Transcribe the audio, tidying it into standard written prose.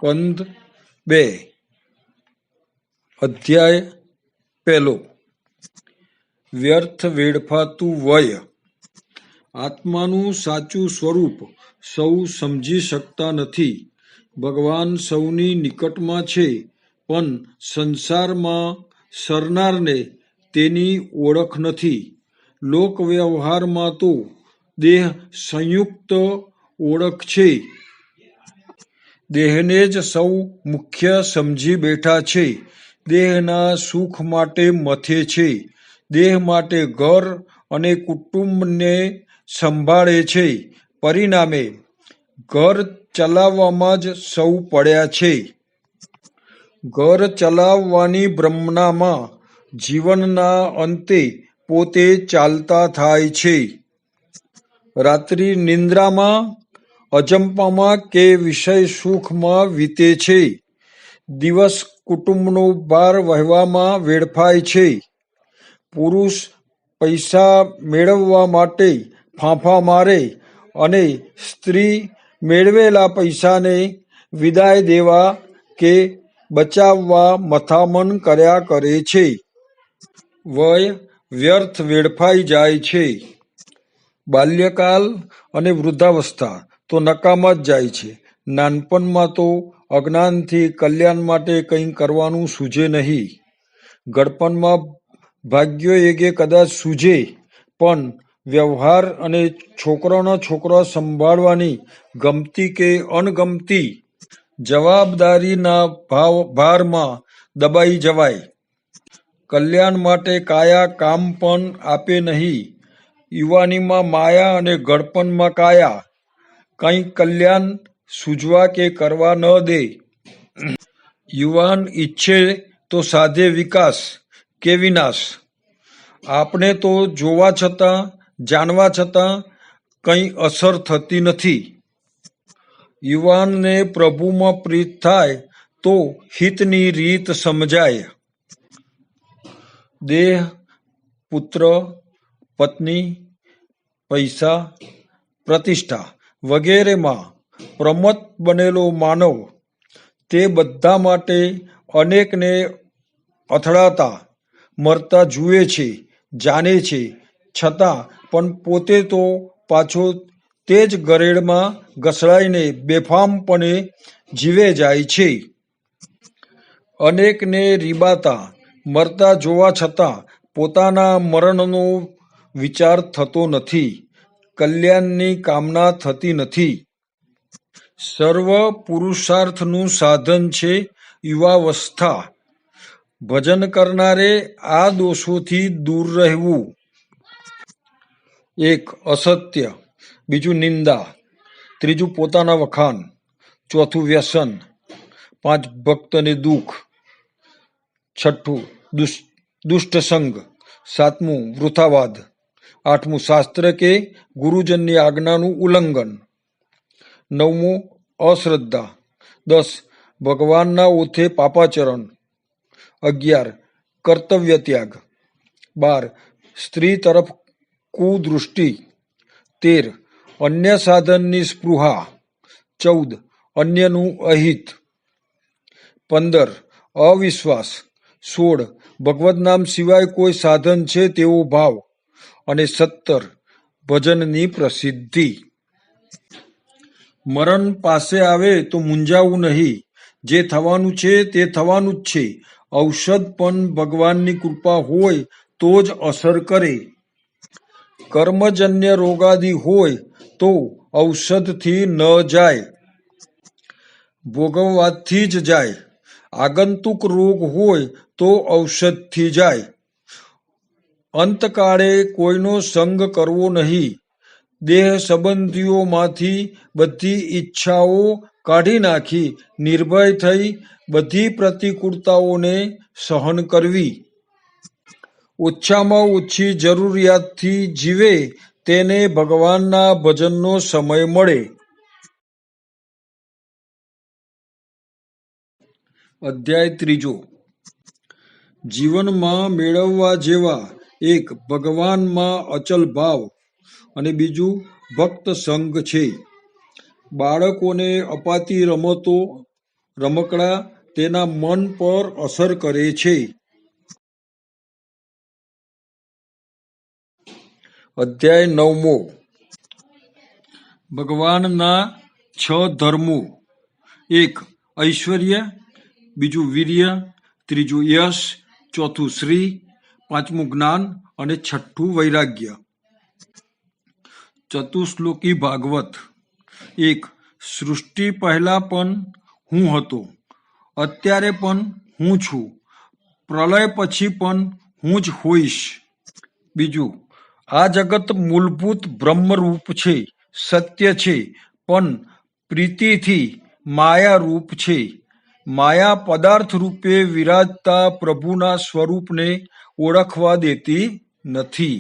સ્કંદ 2 અધ્યાય 1 વ્યર્થ વેડફાતું વય। આત્માનું સાચું સ્વરૂપ સૌ સમજી શકતા નથી। ભગવાન સૌની નિકટમાં છે, પણ સંસારમાં સરનારને તેની ઓળખ નથી। લોક વ્યવહારમાં તો દેહ સંયુક્ત ઓળખ છે। દેહને જ સૌ મુખ્ય સમજી બેઠા છે। દેહના સુખ માટે મથે છે। દેહ માટે ઘર અને કુટુંબને સંભાળે છે। પરિણામે ઘર ચલાવવામાં જ સૌ પડ્યા છે। ઘર ચલાવવાની ભ્રમણામાં જીવનના અંતે પોતે ચાલતા થાય છે। રાત્રિ નિંદ્રામાં, અજંપામાં કે વિષય સુખમાં વીતે છે। દિવસ કુટુંબનો ભાર વહેવામાં વેડફાય છે। પુરુષ પૈસા મેળવવા માટે ફાંફા મારે અને સ્ત્રી મેળવેલા પૈસાને વિદાય દેવા કે બચાવવા મથામણ કર્યા કરે છે। વય વ્યર્થ વેડફાઈ જાય છે। બાલ્યકાલ અને વૃદ્ધાવસ્થા તો નકામા જ જાય છે। નાનપણમાં તો અજ્ઞાનથી કલ્યાણ માટે કંઈ કરવાનું સૂઝે નહીં। ગળપણમાં ભાગ્યયોગે કદાચ સૂઝે, પણ વ્યવહાર અને છોકરા સંભાળવાની ગમતી કે અણગમતી જવાબદારીના ભારમાં દબાઈ જવાય। કલ્યાણ માટે કાયા કામ પણ આપે નહીં। યુવાનીમાં માયા અને ગળપણમાં કાયા કંઈ કલ્યાણ સૂઝવા કે કરવા ન દે। યુવાન ઈચ્છે તો સાધે વિકાસ કે વિનાશ। આપણે તો જોવા છતાં, જાણવા છતાં કંઈ અસર થતી નથી। યુવાનને પ્રભુમાં પ્રીત થાય તો હિતની રીત સમજાય। દેહ, પુત્ર, પત્ની, પૈસા, પ્રતિષ્ઠા વગેરેમાં પ્રમત્ત બનેલો માનવ તે બધા માટે અનેકને અથડાતા મરતા જુએ છે, જાણે છે, છતાં પણ પોતે તો પાછો તે જ ગરેડમાં ઘસડાઈને બેફામપણે જીવે જાય છે। અનેકને રીબાતા મરતા જોવા છતાં પોતાના મરણનો વિચાર થતો નથી। કલ્યાણની કામના થતી નથી। સર્વ પુરુષાર્થનું સાધન છે યુવાવસ્થા। ભજન કરનારે આ દોષોથી દૂર રહેવું। 1. અસત્ય, 2. નિંદા, 3. પોતાના વખાણ, 4. વ્યસન, 5. ભક્તને દુઃખ, 6. દુષ્ટ સંગ, 7. વૃથાવાદ, 8. શાસ્ત્ર કે ગુરુજનની આજ્ઞાનું ઉલ્લંઘન, 9. અશ્રદ્ધા, 10. ભગવાનના ઓથે પાપાચરણ, 11. કર્તવ્ય ત્યાગ, 12. સ્ત્રી તરફ કુદૃષ્ટિ, 13. અન્ય સાધનની સ્પૃહા, 14. અન્યનું અહિત, 15. અવિશ્વાસ, 16. ભગવદ નામ સિવાય કોઈ સાધન છે તેવો ભાવ, અને 17. ભજનની પ્રસિદ્ધિ। મરણ પાસે આવે તો મૂંઝાવું નહીં। જે થવાનું છે તે થવાનું જ છે। ઔષધ પણ ભગવાનની કૃપા હોય તો જ અસર કરે। કર્મજન્ય રોગાદિ હોય તો ઔષધથી ન જાય, ભોગવવાથી જ જાય। આગંતુક રોગ હોય તો ઔષધથી જાય। અંતકાળે કોઈનો સંગ કરવો નહીં। દેહ સંબંધીઓમાંથી બધી ઈચ્છાઓ કાઢી નાખી નિર્ભય થઈ બધી પ્રતિકૂળતાઓને સહન કરવી। ઓછામાં ઓછી જરૂરિયાતથી જીવે તેને ભગવાનના ભજનનો સમય મળે। અધ્યાય 3 જીવનમાં મેળવવા જેવા 1. ભગવાનમાં અચલ ભાવ અને 2. ભક્ત સંગ છે। બાળકોને અપાતી રમકડા તેના મન પર અસર કરે છે. અધ્યાય 9મો. ભગવાનના 6 ધર્મો. 1. ઐશ્વર્ય, બીજું વીર્ય, ત્રીજું યશ, ચોથું શ્રી, પાંચમું જ્ઞાન અને છઠ્ઠું વૈરાગ્ય. ચતુશ્લોકી ભાગવત. 1. સૃષ્ટિ પહેલા પણ હું હતો, અત્યારે પણ હું છું, પ્રલય પછી પણ હું જ હોઈશ. બીજું, આ જગત મૂળભૂત બ્રહ્મરૂપ છે, સત્ય છે, પણ પ્રીતિથી માયારૂપ છે. માયા પદાર્થ રૂપે વિરાજતા પ્રભુના સ્વરૂપને ઓળખવા દેતી નથી.